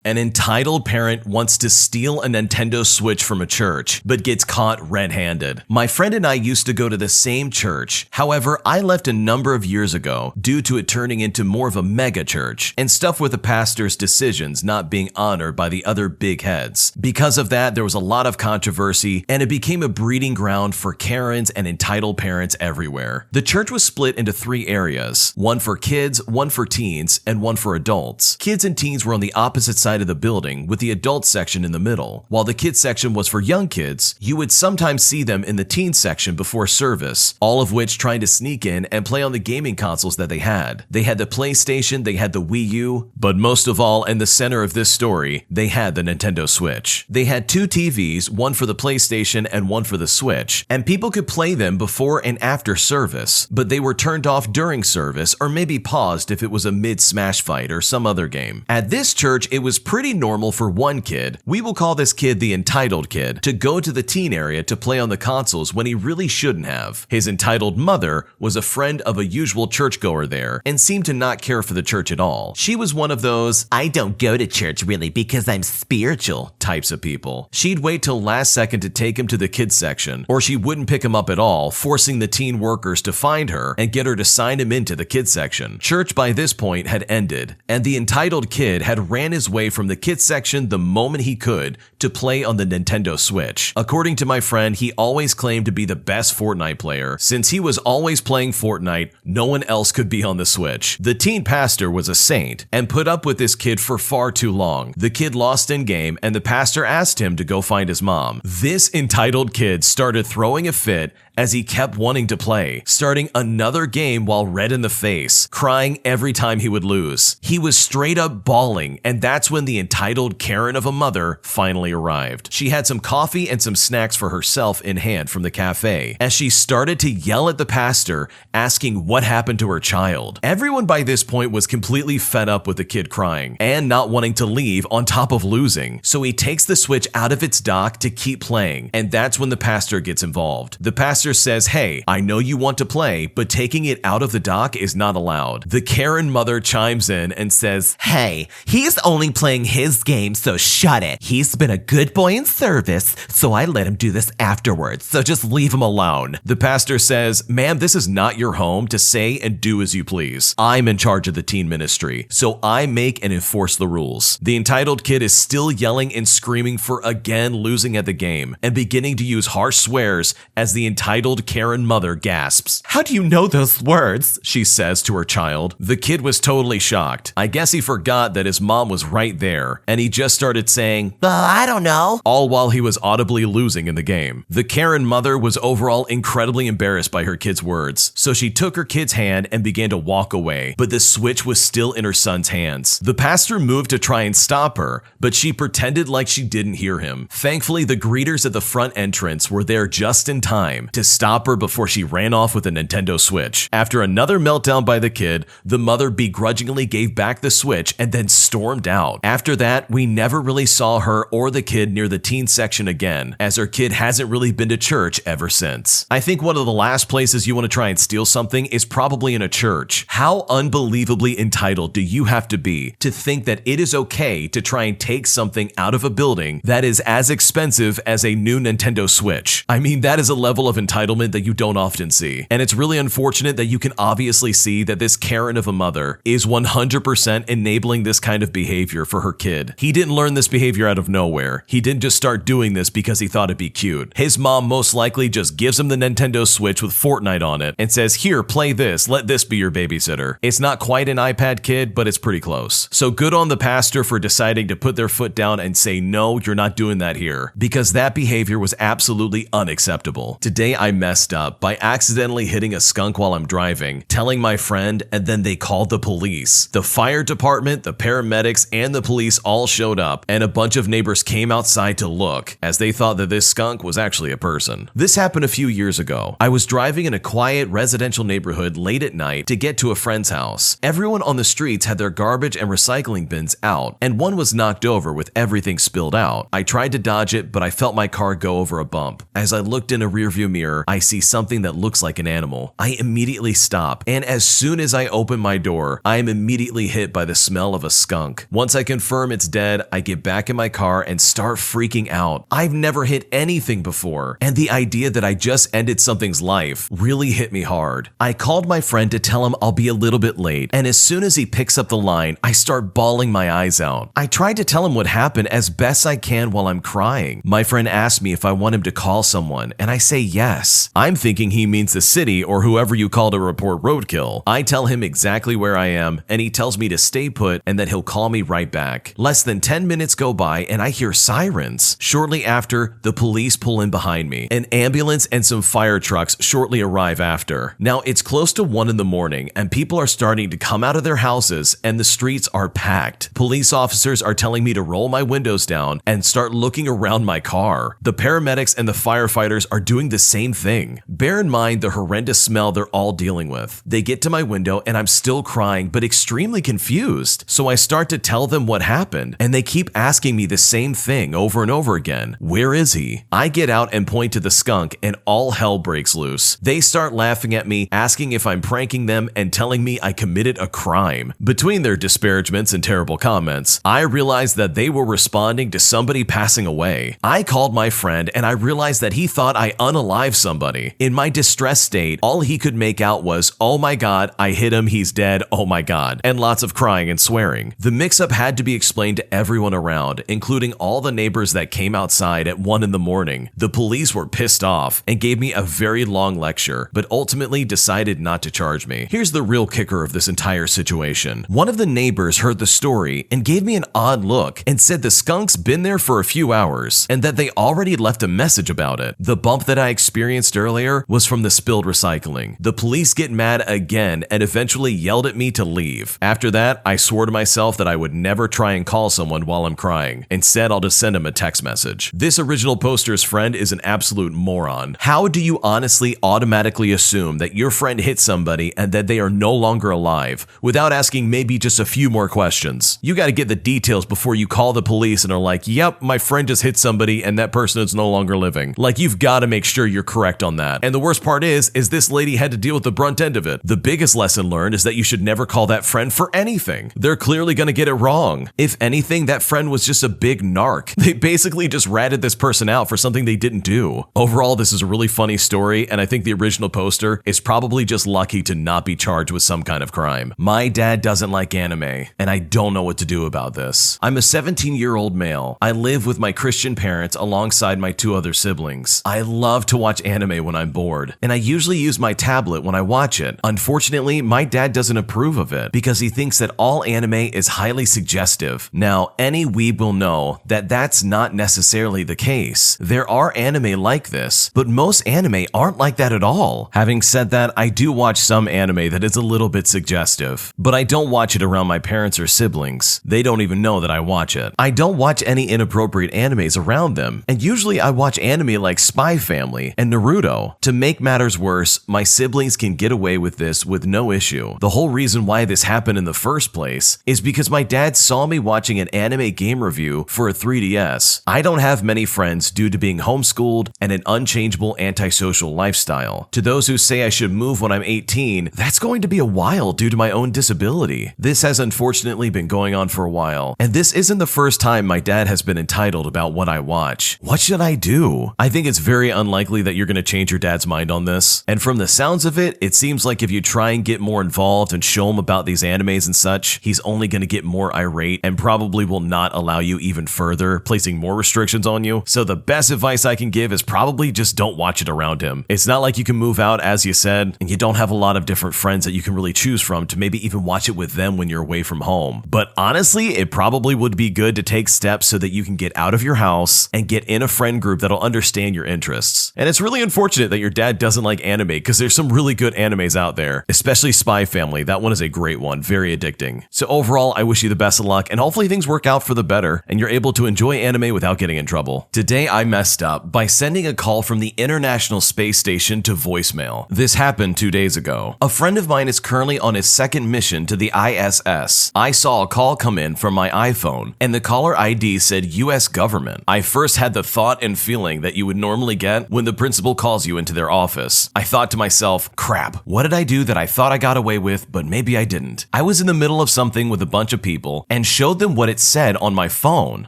An entitled parent wants to steal a Nintendo Switch from a church, but gets caught red-handed. My friend and I used to go to the same church. However, I left a number of years ago due to it turning into more of a mega church and stuff with the pastor's decisions not being honored by the other big heads. Because of that, there was a lot of controversy and it became a breeding ground for Karens and entitled parents everywhere. The church was split into 3 areas, one for kids, one for teens, and one for adults. Kids and teens were on the opposite side of the building with the adult section in the middle. While the kids section was for young kids, you would sometimes see them in the teen section before service, all of which trying to sneak in and play on the gaming consoles that they had. They had the PlayStation, they had the Wii U, but most of all, in the center of this story, they had the Nintendo Switch. They had 2 TVs, one for the PlayStation and one for the Switch, and people could play them before and after service, but they were turned off during service or maybe paused if it was a mid-smash fight or some other game. At this church, it was pretty normal for one kid, we will call this kid the entitled kid, to go to the teen area to play on the consoles when he really shouldn't have. His entitled mother was a friend of a usual churchgoer there and seemed to not care for the church at all. She was one of those, I don't go to church really because I'm spiritual types of people. She'd wait till last second to take him to the kids section, or she wouldn't pick him up at all, forcing the teen workers to find her and get her to sign him into the kids section. Church by this point had ended, and the entitled kid had ran his way from the kids section the moment he could to play on the Nintendo Switch. According to my friend, he always claimed to be the best Fortnite player. Since he was always playing Fortnite, no one else could be on the Switch. The teen pastor was a saint and put up with this kid for far too long. The kid lost in game and the pastor asked him to go find his mom. This entitled kid started throwing a fit as he kept wanting to play, starting another game while red in the face, crying every time he would lose. He was straight up bawling, and that's when the entitled Karen of a mother finally arrived. She had some coffee and some snacks for herself in hand from the cafe, as she started to yell at the pastor, asking what happened to her child. Everyone by this point was completely fed up with the kid crying, and not wanting to leave on top of losing, so he takes the Switch out of its dock to keep playing, and that's when the pastor gets involved. The pastor says, hey, I know you want to play, but taking it out of the dock is not allowed. The Karen mother chimes in and says, hey, he's only playing his game, so shut it. He's been a good boy in service, so I let him do this afterwards, so just leave him alone. The pastor says, ma'am, this is not your home to say and do as you please. I'm in charge of the teen ministry, so I make and enforce the rules. The entitled kid is still yelling and screaming for again losing at the game and beginning to use harsh swears as the entitled Karen mother gasps. How do you know those words? She says to her child. The kid was totally shocked. I guess he forgot that his mom was right there, and he just started saying, I don't know, all while he was audibly losing in the game. The Karen mother was overall incredibly embarrassed by her kid's words, so she took her kid's hand and began to walk away, but the Switch was still in her son's hands. The pastor moved to try and stop her, but she pretended like she didn't hear him. Thankfully, the greeters at the front entrance were there just in time to stop her before she ran off with a Nintendo Switch. After another meltdown by the kid, the mother begrudgingly gave back the Switch and then stormed out. After that, we never really saw her or the kid near the teen section again, as her kid hasn't really been to church ever since. I think one of the last places you want to try and steal something is probably in a church. How unbelievably entitled do you have to be to think that it is okay to try and take something out of a building that is as expensive as a new Nintendo Switch? I mean, that is a level of entitlement that you don't often see. And it's really unfortunate that you can obviously see that this Karen of a mother is 100% enabling this kind of behavior for her kid. He didn't learn this behavior out of nowhere. He didn't just start doing this because he thought it'd be cute. His mom most likely just gives him the Nintendo Switch with Fortnite on it and says, here, play this, let this be your babysitter. It's not quite an iPad kid, but it's pretty close. So good on the pastor for deciding to put their foot down and say, no, you're not doing that here, because that behavior was absolutely unacceptable. Today I messed up by accidentally hitting a skunk while I'm driving, telling my friend, and then they called the police. The fire department, the paramedics, and the police all showed up, and a bunch of neighbors came outside to look, as they thought that this skunk was actually a person. This happened a few years ago. I was driving in a quiet residential neighborhood late at night to get to a friend's house. Everyone on the streets had their garbage and recycling bins out, and one was knocked over with everything spilled out. I tried to dodge it, but I felt my car go over a bump. As I looked in a rearview mirror, mirror, I see something that looks like an animal. I immediately stop, and as soon as I open my door, I am immediately hit by the smell of a skunk. Once I confirm it's dead, I get back in my car and start freaking out. I've never hit anything before, and the idea that I just ended something's life really hit me hard. I called my friend to tell him I'll be a little bit late, and as soon as he picks up the line, I start bawling my eyes out. I tried to tell him what happened as best I can while I'm crying. My friend asked me if I want him to call someone, and I say yes. I'm thinking he means the city or whoever you call to report roadkill. I tell him exactly where I am, and he tells me to stay put and that he'll call me right back. Less than 10 minutes go by and I hear sirens. Shortly after, the police pull in behind me. An ambulance and some fire trucks shortly arrive after. Now, it's close to 1 in the morning and people are starting to come out of their houses and the streets are packed. Police officers are telling me to roll my windows down and start looking around my car. The paramedics and the firefighters are doing the same thing. Bear in mind the horrendous smell they're all dealing with. They get to my window and I'm still crying but extremely confused. So I start to tell them what happened and they keep asking me the same thing over and over again. Where is he? I get out and point to the skunk and all hell breaks loose. They start laughing at me, asking if I'm pranking them and telling me I committed a crime. Between their disparagements and terrible comments, I realized that they were responding to somebody passing away. I called my friend and I realized that he thought I unalived somebody. In my distress state, all he could make out was, "Oh my god, I hit him, he's dead, oh my god," and lots of crying and swearing. The mix-up had to be explained to everyone around, including all the neighbors that came outside at 1 in the morning. The police were pissed off and gave me a very long lecture, but ultimately decided not to charge me. Here's the real kicker of this entire situation. One of the neighbors heard the story and gave me an odd look and said the skunk's been there for a few hours and that they already left a message about it. The bump that I experienced earlier was from the spilled recycling. The police get mad again and eventually yelled at me to leave. After that, I swore to myself that I would never try and call someone while I'm crying. Instead, I'll just send him a text message. This original poster's friend is an absolute moron. How do you honestly automatically assume that your friend hit somebody and that they are no longer alive without asking maybe just a few more questions? You gotta get the details before you call the police and are like, yep, my friend just hit somebody and that person is no longer living. Like, you've gotta make sure you're correct on that. And the worst part is this lady had to deal with the brunt end of it. The biggest lesson learned is that you should never call that friend for anything. They're clearly gonna get it wrong. If anything, that friend was just a big narc. They basically just ratted this person out for something they didn't do. Overall, this is a really funny story, and I think the original poster is probably just lucky to not be charged with some kind of crime. My dad doesn't like anime, and I don't know what to do about this. I'm a 17-year-old male. I live with my Christian parents alongside my 2 other siblings. I love to watch anime when I'm bored, and I usually use my tablet when I watch it. Unfortunately, my dad doesn't approve of it because he thinks that all anime is highly suggestive. Now, any weeb will know that that's not necessarily the case. There are anime like this, but most anime aren't like that at all. Having said that, I do watch some anime that is a little bit suggestive, but I don't watch it around my parents or siblings. They don't even know that I watch it. I don't watch any inappropriate animes around them, and usually I watch anime like Spy Family and Naruto. To make matters worse, my siblings can get away with this with no issue. The whole reason why this happened in the first place is because my dad saw me watching an anime game review for a 3DS. I don't have many friends due to being homeschooled and an unchangeable antisocial lifestyle. To those who say I should move when I'm 18, that's going to be a while due to my own disability. This has unfortunately been going on for a while, and this isn't the first time my dad has been entitled about what I watch. What should I do? I think it's very unlikely that you're going to change your dad's mind on this, and from the sounds of it, it seems like if you try and get more involved and show him about these animes and such, he's only going to get more irate and probably will not allow you even further, placing more restrictions on you. So the best advice I can give is probably just don't watch it around him. It's not like you can move out, as you said, and you don't have a lot of different friends that you can really choose from to maybe even watch it with them when you're away from home. But honestly, it probably would be good to take steps so that you can get out of your house and get in a friend group that'll understand your interests. And it's really unfortunate that your dad doesn't like anime, because there's some really good animes out there, especially Spy Family. That one is a great one, very addicting. So overall, I wish you the best of luck, and hopefully things work out for the better and you're able to enjoy anime without getting in trouble. Today I messed up by sending a call from the International Space Station to voicemail. This happened 2 days ago. A friend of mine is currently on his second mission to the ISS. I saw a call come in from my iPhone, and the caller ID said US government. I first had the thought and feeling that you would normally get when the principal principal calls you into their office. I thought to myself, crap, what did I do that I thought I got away with, but maybe I didn't? I was in the middle of something with a bunch of people and showed them what it said on my phone,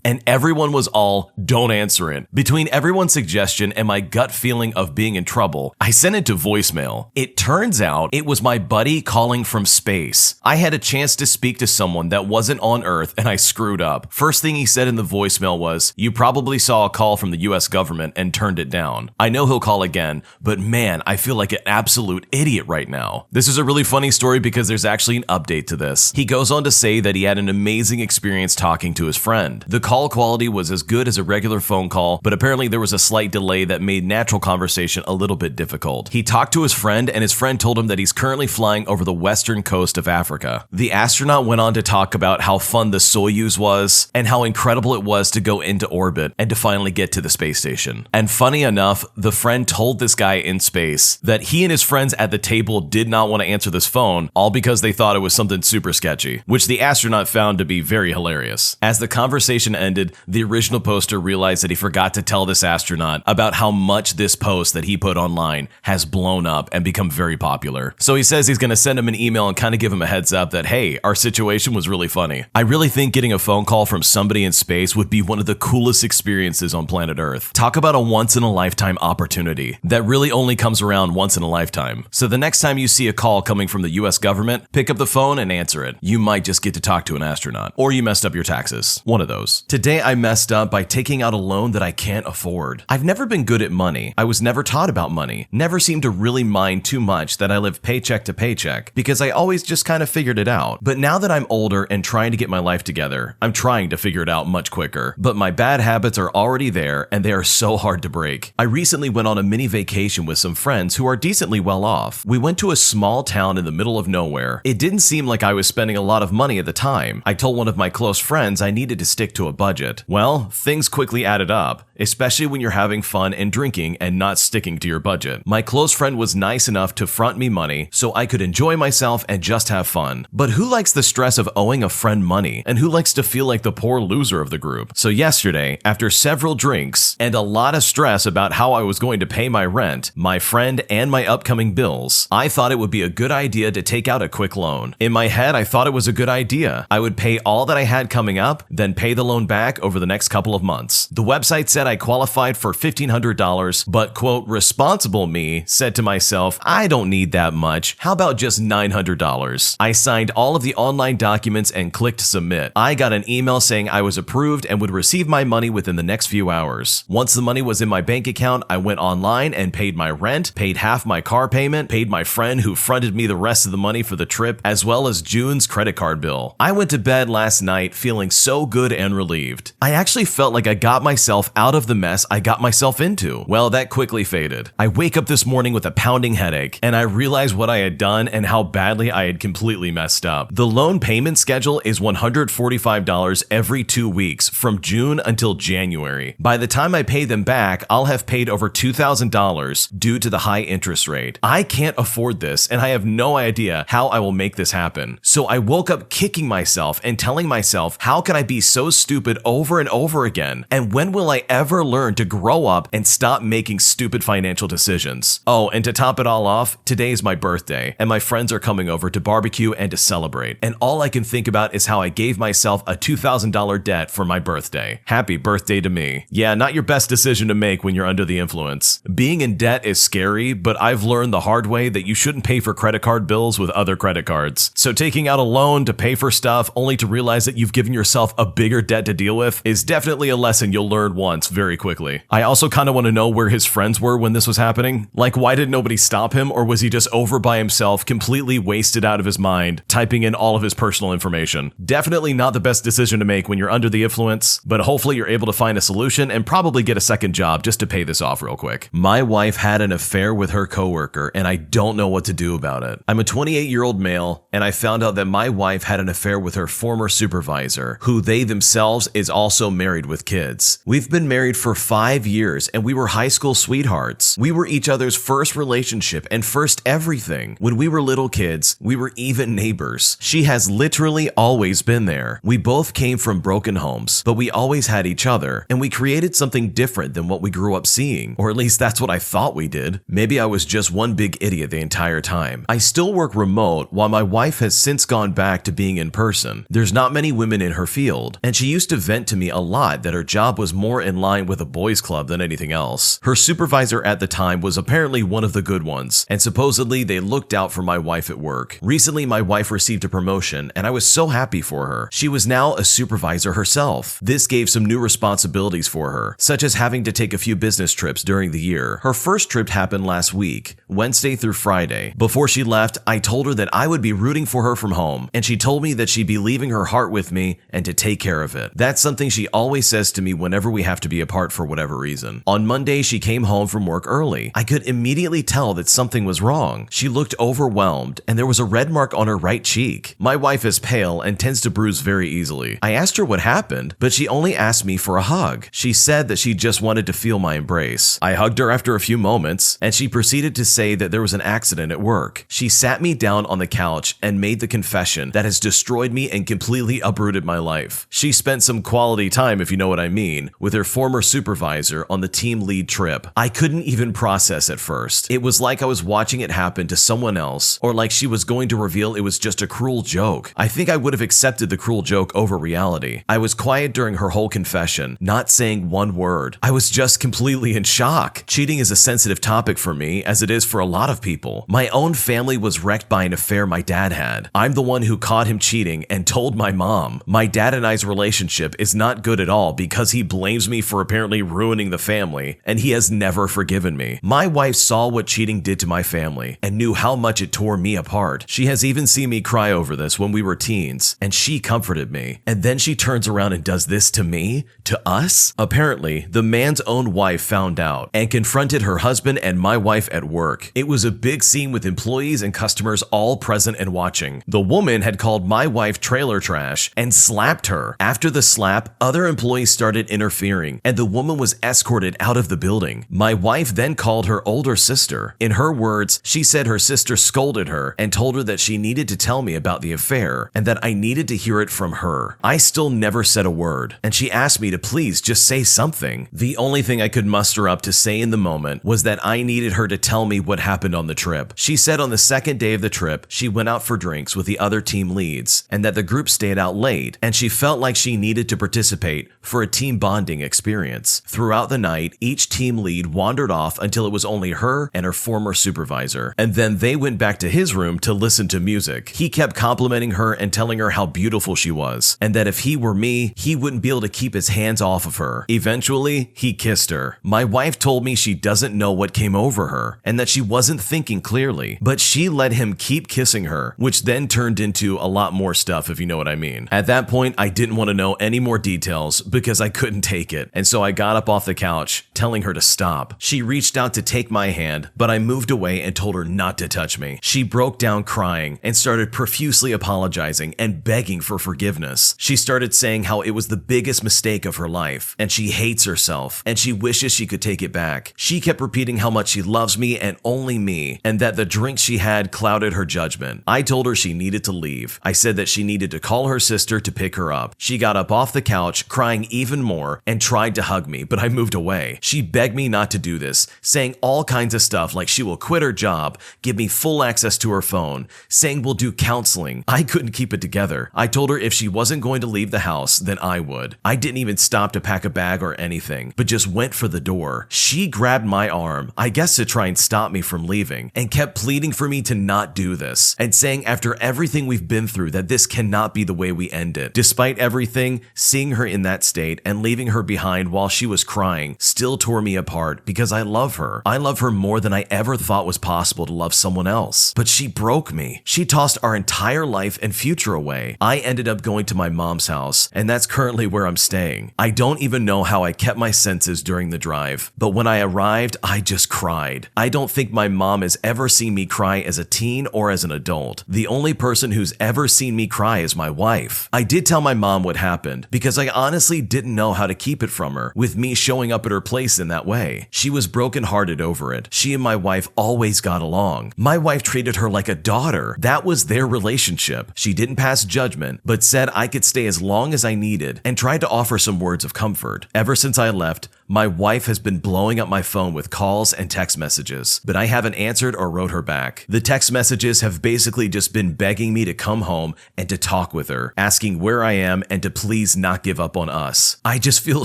and everyone was all, don't answer it. Between everyone's suggestion and my gut feeling of being in trouble, I sent it to voicemail. It turns out it was my buddy calling from space. I had a chance to speak to someone that wasn't on Earth, and I screwed up. First thing he said in the voicemail was, you probably saw a call from the US government and turned it down. I know he'll call again, but man, I feel like an absolute idiot right now. This is a really funny story because there's actually an update to this. He goes on to say that he had an amazing experience talking to his friend. The call quality was as good as a regular phone call, but apparently there was a slight delay that made natural conversation a little bit difficult. He talked to his friend, and his friend told him that he's currently flying over the western coast of Africa. The astronaut went on to talk about how fun the Soyuz was and how incredible it was to go into orbit and to finally get to the space station. And funny enough, the friend told this guy in space that he and his friends at the table did not want to answer this phone, all because they thought it was something super sketchy, which the astronaut found to be very hilarious. As the conversation ended, the original poster realized that he forgot to tell this astronaut about how much this post that he put online has blown up and become very popular. So he says he's going to send him an email and kind of give him a heads up that, hey, our situation was really funny. I really think getting a phone call from somebody in space would be one of the coolest experiences on planet Earth. Talk about a once-in-a-lifetime opportunity that really only comes around once in a lifetime. So the next time you see a call coming from the US government, pick up the phone and answer it. You might just get to talk to an astronaut, or you messed up your taxes. One of those. Today I messed up by taking out a loan that I can't afford. I've never been good at money. I was never taught about money. Never seemed to really mind too much that I live paycheck to paycheck because I always just kind of figured it out. But now that I'm older and trying to get my life together, I'm trying to figure it out much quicker. But my bad habits are already there and they are so hard to break. I recently went on a mini vacation with some friends who are decently well off. We went to a small town in the middle of nowhere. It didn't seem like I was spending a lot of money at the time. I told one of my close friends I needed to stick to a budget. Well, things quickly added up, especially when you're having fun and drinking and not sticking to your budget. My close friend was nice enough to front me money so I could enjoy myself and just have fun. But who likes the stress of owing a friend money? And who likes to feel like the poor loser of the group? So yesterday, after several drinks and a lot of stress about how I was going to pay my rent, my friend, and my upcoming bills, I thought it would be a good idea to take out a quick loan. In my head, I thought it was a good idea. I would pay all that I had coming up, then pay the loan back over the next couple of months. The website said I qualified for $1,500, but quote, responsible me said to myself, I don't need that much. How about just $900? I signed all of the online documents and clicked submit. I got an email saying I was approved and would receive my money within the next few hours. Once the money was in my bank account, I went online and paid my rent, paid half my car payment, paid my friend who fronted me the rest of the money for the trip, as well as June's credit card bill. I went to bed last night feeling so good and relieved. I actually felt like I got myself out of the mess I got myself into. Well, that quickly faded. I wake up this morning with a pounding headache, and I realize what I had done and how badly I had completely messed up. The loan payment schedule is $145 every 2 weeks from June until January. By the time I pay them back, I'll have paid over $2,000 due to the high interest rate. I can't afford this, and I have no idea how I will make this happen. So I woke up kicking myself and telling myself, how can I be so stupid over and over again? And when will I ever learn to grow up and stop making stupid financial decisions? Oh, and to top it all off, today is my birthday, and my friends are coming over to barbecue and to celebrate. And all I can think about is how I gave myself a $2,000 debt for my birthday. Happy birthday to me. Yeah, not your best decision to make when you're under the influence. Being in debt is scary, but I've learned the hard way that you shouldn't pay for credit card bills with other credit cards. So taking out a loan to pay for stuff only to realize that you've given yourself a bigger debt to deal with is definitely a lesson you'll learn once very quickly. I also kind of want to know where his friends were when this was happening. Like, why did nobody stop him, or was he just over by himself, completely wasted out of his mind, typing in all of his personal information? Definitely not the best decision to make when you're under the influence, but hopefully you're able to find a solution and probably get a second job just to pay this off real quick. My wife had an affair with her coworker, and I don't know what to do about it. I'm a 28-year-old male, and I found out that my wife had an affair with her former supervisor, who they themselves is also married with kids. We've been married married for 5 years and we were high school sweethearts. We were each other's first relationship and first everything. When we were little kids, we were even neighbors. She has literally always been there. We both came from broken homes, but we always had each other, and we created something different than what we grew up seeing, or at least that's what I thought we did. Maybe I was just one big idiot the entire time. I still work remote while my wife has since gone back to being in person. There's not many women in her field, and she used to vent to me a lot that her job was more in line with a boys' club than anything else. Her supervisor at the time was apparently one of the good ones, and supposedly they looked out for my wife at work. Recently, my wife received a promotion, and I was so happy for her. She was now a supervisor herself. This gave some new responsibilities for her, such as having to take a few business trips during the year. Her first trip happened last week, Wednesday through Friday. Before she left, I told her that I would be rooting for her from home, and she told me that she'd be leaving her heart with me and to take care of it. That's something she always says to me whenever we have to be apart for whatever reason. On Monday, she came home from work early. I could immediately tell that something was wrong. She looked overwhelmed, and there was a red mark on her right cheek. My wife is pale and tends to bruise very easily. I asked her what happened, but she only asked me for a hug. She said that she just wanted to feel my embrace. I hugged her after a few moments, and she proceeded to say that there was an accident at work. She sat me down on the couch and made the confession that has destroyed me and completely uprooted my life. She spent some quality time, if you know what I mean, with her former supervisor on the team lead trip. I couldn't even process at first. It was like I was watching it happen to someone else, or like she was going to reveal it was just a cruel joke. I think I would have accepted the cruel joke over reality. I was quiet during her whole confession, not saying one word. I was just completely in shock. Cheating is a sensitive topic for me, as it is for a lot of people. My own family was wrecked by an affair my dad had. I'm the one who caught him cheating and told my mom. My dad and I's relationship is not good at all because he blames me for apparently ruining the family, and he has never forgiven me. My wife saw what cheating did to my family and knew how much it tore me apart. She has even seen me cry over this when we were teens, and she comforted me. And then she turns around and does this to me? To us? Apparently, the man's own wife found out and confronted her husband and my wife at work. It was a big scene with employees and customers all present and watching. The woman had called my wife trailer trash and slapped her. After the slap, other employees started interfering, and the woman was escorted out of the building. My wife then called her older sister. In her words, she said her sister scolded her and told her that she needed to tell me about the affair and that I needed to hear it from her. I still never said a word, and she asked me to please just say something. The only thing I could muster up to say in the moment was that I needed her to tell me what happened on the trip. She said on the second day of the trip, she went out for drinks with the other team leads and that the group stayed out late, and she felt like she needed to participate for a team bonding experience. Throughout the night, each team lead wandered off until it was only her and her former supervisor, and then they went back to his room to listen to music. He kept complimenting her and telling her how beautiful she was, and that if he were me, he wouldn't be able to keep his hands off of her. Eventually, he kissed her. My wife told me she doesn't know what came over her, and that she wasn't thinking clearly, but she let him keep kissing her, which then turned into a lot more stuff, if you know what I mean. At that point, I didn't want to know any more details because I couldn't take it, and so I got up off the couch, telling her to stop. She reached out to take my hand, but I moved away and told her not to touch me. She broke down crying and started profusely apologizing and begging for forgiveness. She started saying how it was the biggest mistake of her life, and she hates herself, and she wishes she could take it back. She kept repeating how much she loves me and only me, and that the drinks she had clouded her judgment. I told her she needed to leave. I said that she needed to call her sister to pick her up. She got up off the couch, crying even more, and tried to hug me, but I moved away. She begged me not to do this, saying all kinds of stuff like she will quit her job, give me full access to her phone, saying we'll do counseling. I couldn't keep it together. I told her if she wasn't going to leave the house, then I would. I didn't even stop to pack a bag or anything, but just went for the door. She grabbed my arm, I guess to try and stop me from leaving, and kept pleading for me to not do this, and saying after everything we've been through that this cannot be the way we end it. Despite everything, seeing her in that state and leaving her behind while she was crying still tore me apart because I love her. I love her more than I ever thought was possible to love someone else. But she broke me. She tossed our entire life and future away. I ended up going to my mom's house, and that's currently where I'm staying. I don't even know how I kept my senses during the drive, but when I arrived, I just cried. I don't think my mom has ever seen me cry as a teen or as an adult. The only person who's ever seen me cry is my wife. I did tell my mom what happened because I honestly didn't know how to keep it from from her, with me showing up at her place in that way. She was brokenhearted over it. She and my wife always got along. My wife treated her like a daughter. That was their relationship. She didn't pass judgment, but said I could stay as long as I needed and tried to offer some words of comfort. Ever since I left, my wife has been blowing up my phone with calls and text messages, but I haven't answered or wrote her back. The text messages have basically just been begging me to come home and to talk with her, asking where I am and to please not give up on us. I just feel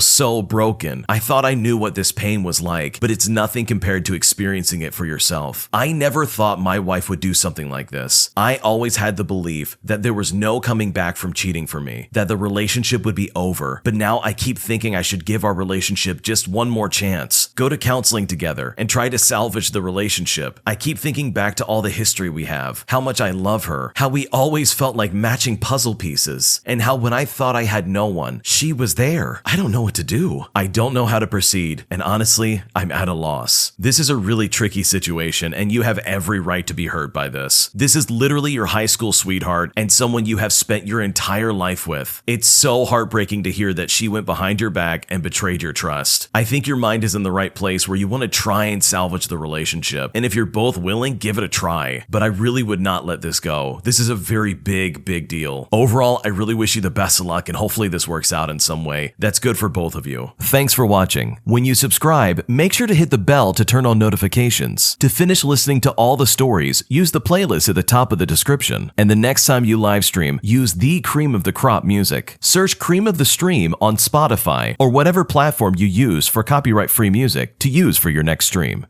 so broken. I thought I knew what this pain was like, but it's nothing compared to experiencing it for yourself. I never thought my wife would do something like this. I always had the belief that there was no coming back from cheating for me, that the relationship would be over, but now I keep thinking I should give our relationship just one more chance. Go to counseling together and try to salvage the relationship. I keep thinking back to all the history we have, how much I love her, how we always felt like matching puzzle pieces, and how when I thought I had no one, she was there. I don't know what to do. I don't know how to proceed, and honestly, I'm at a loss. This is a really tricky situation, and you have every right to be hurt by this. This is literally your high school sweetheart and someone you have spent your entire life with. It's so heartbreaking to hear that she went behind your back and betrayed your trust. I think your mind is in the right place where you want to try and salvage the relationship, and if you're both willing, give it a try. But I really would not let this go. This is a very big deal. Overall, I really wish you the best of luck, and hopefully this works out in some way that's good for both of you. Thanks for watching. When you subscribe, make sure to hit the bell to turn on notifications. To finish listening to all the stories, use the playlist at the top of the description. And the next time you live stream, use the Cream of the Crop music. Search Cream of the Stream on Spotify or whatever platform you use for copyright-free music to use for your next stream.